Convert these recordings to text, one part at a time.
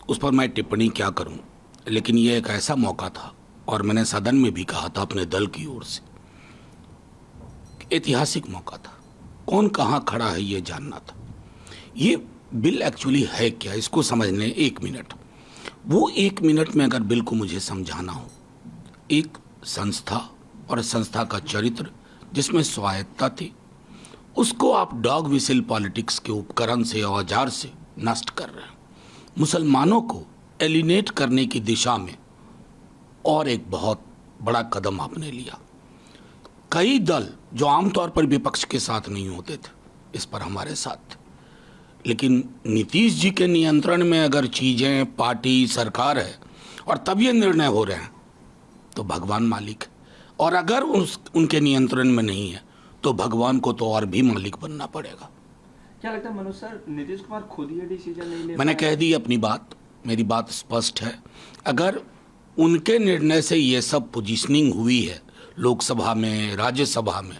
उस पर मैं टिप्पणी क्या करूं, लेकिन यह एक ऐसा मौका था और मैंने सदन में भी कहा था अपने दल की ओर से, ऐतिहासिक मौका था। कौन कहां खड़ा है ये जानना था। ये बिल एक्चुअली है क्या, इसको समझने 1 मिनट, वो 1 मिनट में अगर बिल को मुझे समझाना हो, एक संस्था और संस्था का चरित्र जिसमें स्वायत्ता थी, उसको आप डॉग विसिल पॉलिटिक्स के उपकरण से, औजार से नष्ट कर रहे हैं। मुसलमानों को एलिनेट करने की दिशा में और एक बहुत बड़ा कदम आपने लिया। कई दल जो आमतौर पर विपक्ष के साथ नहीं होते थे, इस पर हमारे साथ थे, लेकिन नीतीश जी के नियंत्रण में अगर चीजें, पार्टी, सरकार है और तब ये निर्णय हो रहे हैं तो भगवान मालिक है, और अगर उनके नियंत्रण में नहीं है तो भगवान को तो और भी मालिक बनना पड़ेगा। क्या लगता है मनोज सर, नीतीश कुमार खुद ये डिसीजन नहीं ले? मैंने कह दी अपनी बात, मेरी बात स्पष्ट है। अगर उनके निर्णय से ये सब पोजीशनिंग हुई है लोकसभा में, राज्यसभा में,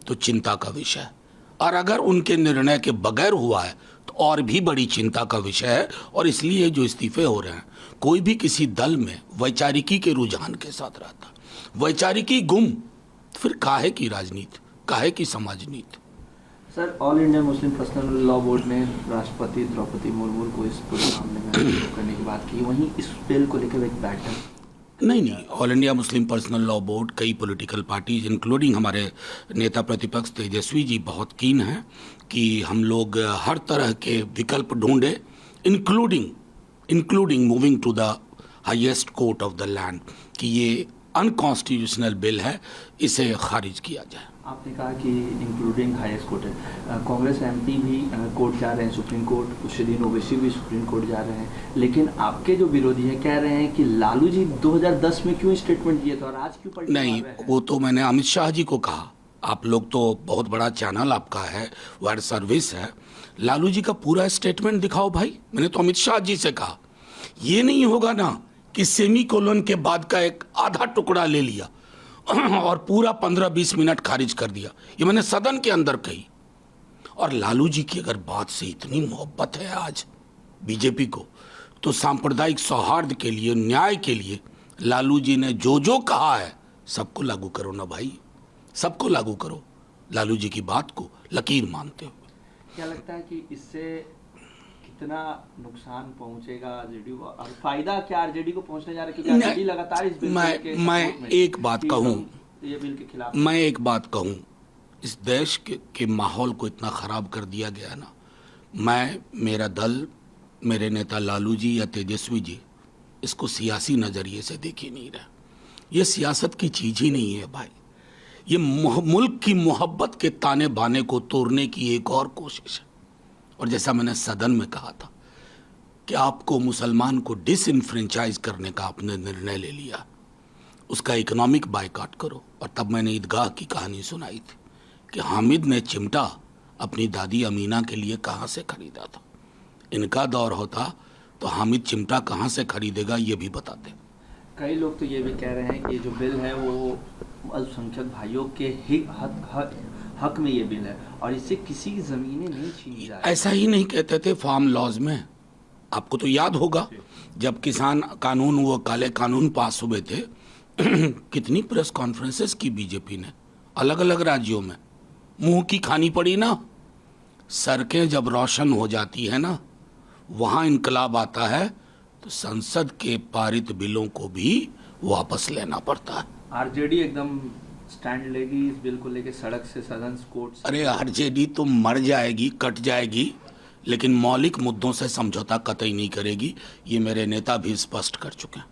तो चिंता का विषय है, और अगर उनके निर्णय के बगैर हुआ है तो और भी बड़ी चिंता का विषय है। और इसलिए जो इस्तीफे हो रहे हैं, कोई भी किसी दल में वैचारिकी के रुझान के साथ रहता, वैचारिकी गुम, फिर काहे की राजनीति, काहे की समाज नीति। Sir, all India Muslim personal law board ने राष्ट्रपति द्रौपदी मुर्मू को इस पूरे मामले में करने की बात की, वहीं इस बिल को लेकर एक बैठक नहीं, all India Muslim personal law board, कई पॉलिटिकल पार्टीज इंक्लूडिंग हमारे नेता प्रतिपक्ष तेजस्वी जी बहुत कीन हैं कि हम लोग हर तरह के विकल्प ढूंढे, including moving to the highest court of the land, कि ये अनकॉन्स्टिट्यूशनल बिल है, इसे खारिज किया जाए। आपने कहा कि इंक्लूडिंग हाईएस्ट कोर्ट है, कांग्रेस एमपी भी कोर्ट जा रहे हैं, सुप्रीम कोर्ट, कुछ दिन ओवैसी भी सुप्रीम कोर्ट जा रहे हैं, लेकिन आपके जो विरोधी हैं कह रहे हैं कि लालू जी 2010 में क्यों स्टेटमेंट दिए थे और आज क्यों पलटी नहीं, मार रहे हैं? वो तो मैंने अमित शाह जी को कहा। आप लोग तो बहुत बड़ा चैनल आपका है, वर्ल्ड सर्विस है, लालू जी का पूरा स्टेटमेंट दिखाओ भाई। मैंने तो अमित शाह जी से कहा, ये नहीं होगा ना कि सेमी कोलन के बाद का एक आधा टुकड़ा ले लिया और पूरा 15-20 मिनट खारिज कर दिया। ये मैंने सदन के अंदर कही। और लालू जी की अगर बात से इतनी मोहब्बत है आज बीजेपी को, तो सांप्रदायिक सौहार्द के लिए, न्याय के लिए लालू जी ने जो जो कहा है सबको लागू करो ना भाई, सबको लागू करो, लालू जी की बात को लकीर मानते हुए। क्या लगता है कि इससे कितना नुकसान पहुंचेगा आरजेडी को, और फायदा क्या आरजेडी को पहुंचने जा रहा है? क्योंकि आरजेडी लगातार इस बिल मैं एक बात कहूं, ये बिल के खिलाफ, मैं एक बात कहूं, इस देश के माहौल को इतना खराब कर दिया गया ना, मैं, मेरा दल, मेरे नेता लालू जी या तेजस्वी जी इसको सियासी नजरिए से देख ही नहीं रहे। ये सियासत की चीज ही नहीं है भाई, ये मुल्क की मोहब्बत के ताने बाने को तोड़ने की एक और कोशिश है। और जैसा मैंने सदन में कहा था कि आपको मुसलमान को डिसइनफ्रेंचाइज करने का आपने निर्णय ले लिया, उसका इकोनॉमिक बायकॉट करो। और तब मैंने ईदगाह की कहानी सुनाई थी कि हामिद ने चिमटा अपनी दादी अमीना के लिए कहाँ से खरीदा था। इनका दौर होता तो हामिद चिमटा कहाँ से खरीदेगा ये भी बताते। कई लोग तो ये भी कह रहे हैं कि ये जो बिल है वो अल्पसंख्यक भाइयों के हक में ये बिल है और इससे किसी की जमीनें नहीं छीनी जा रही। ऐसा ही नहीं कहते थे फार्म लॉज में? आपको तो याद होगा जब किसान कानून, वो काले कानून पास हुए थे कितनी प्रेस कॉन्फ्रेंसेस की बीजेपी ने अलग अलग राज्यों में, मुंह की खानी पड़ी ना। सड़कें जब रोशन हो जाती है ना, वहां इनकलाब आता है, तो संसद के पारित बिलों को भी वापस लेना पड़ता है। आरजेडी एकदम स्टैंड लेगी इस बिल को लेके, सड़क से सदन, कोर्ट से। अरे आरजेडी तो मर जाएगी, कट जाएगी, लेकिन मौलिक मुद्दों से समझौता कतई नहीं करेगी। ये मेरे नेता भी स्पष्ट कर चुके हैं।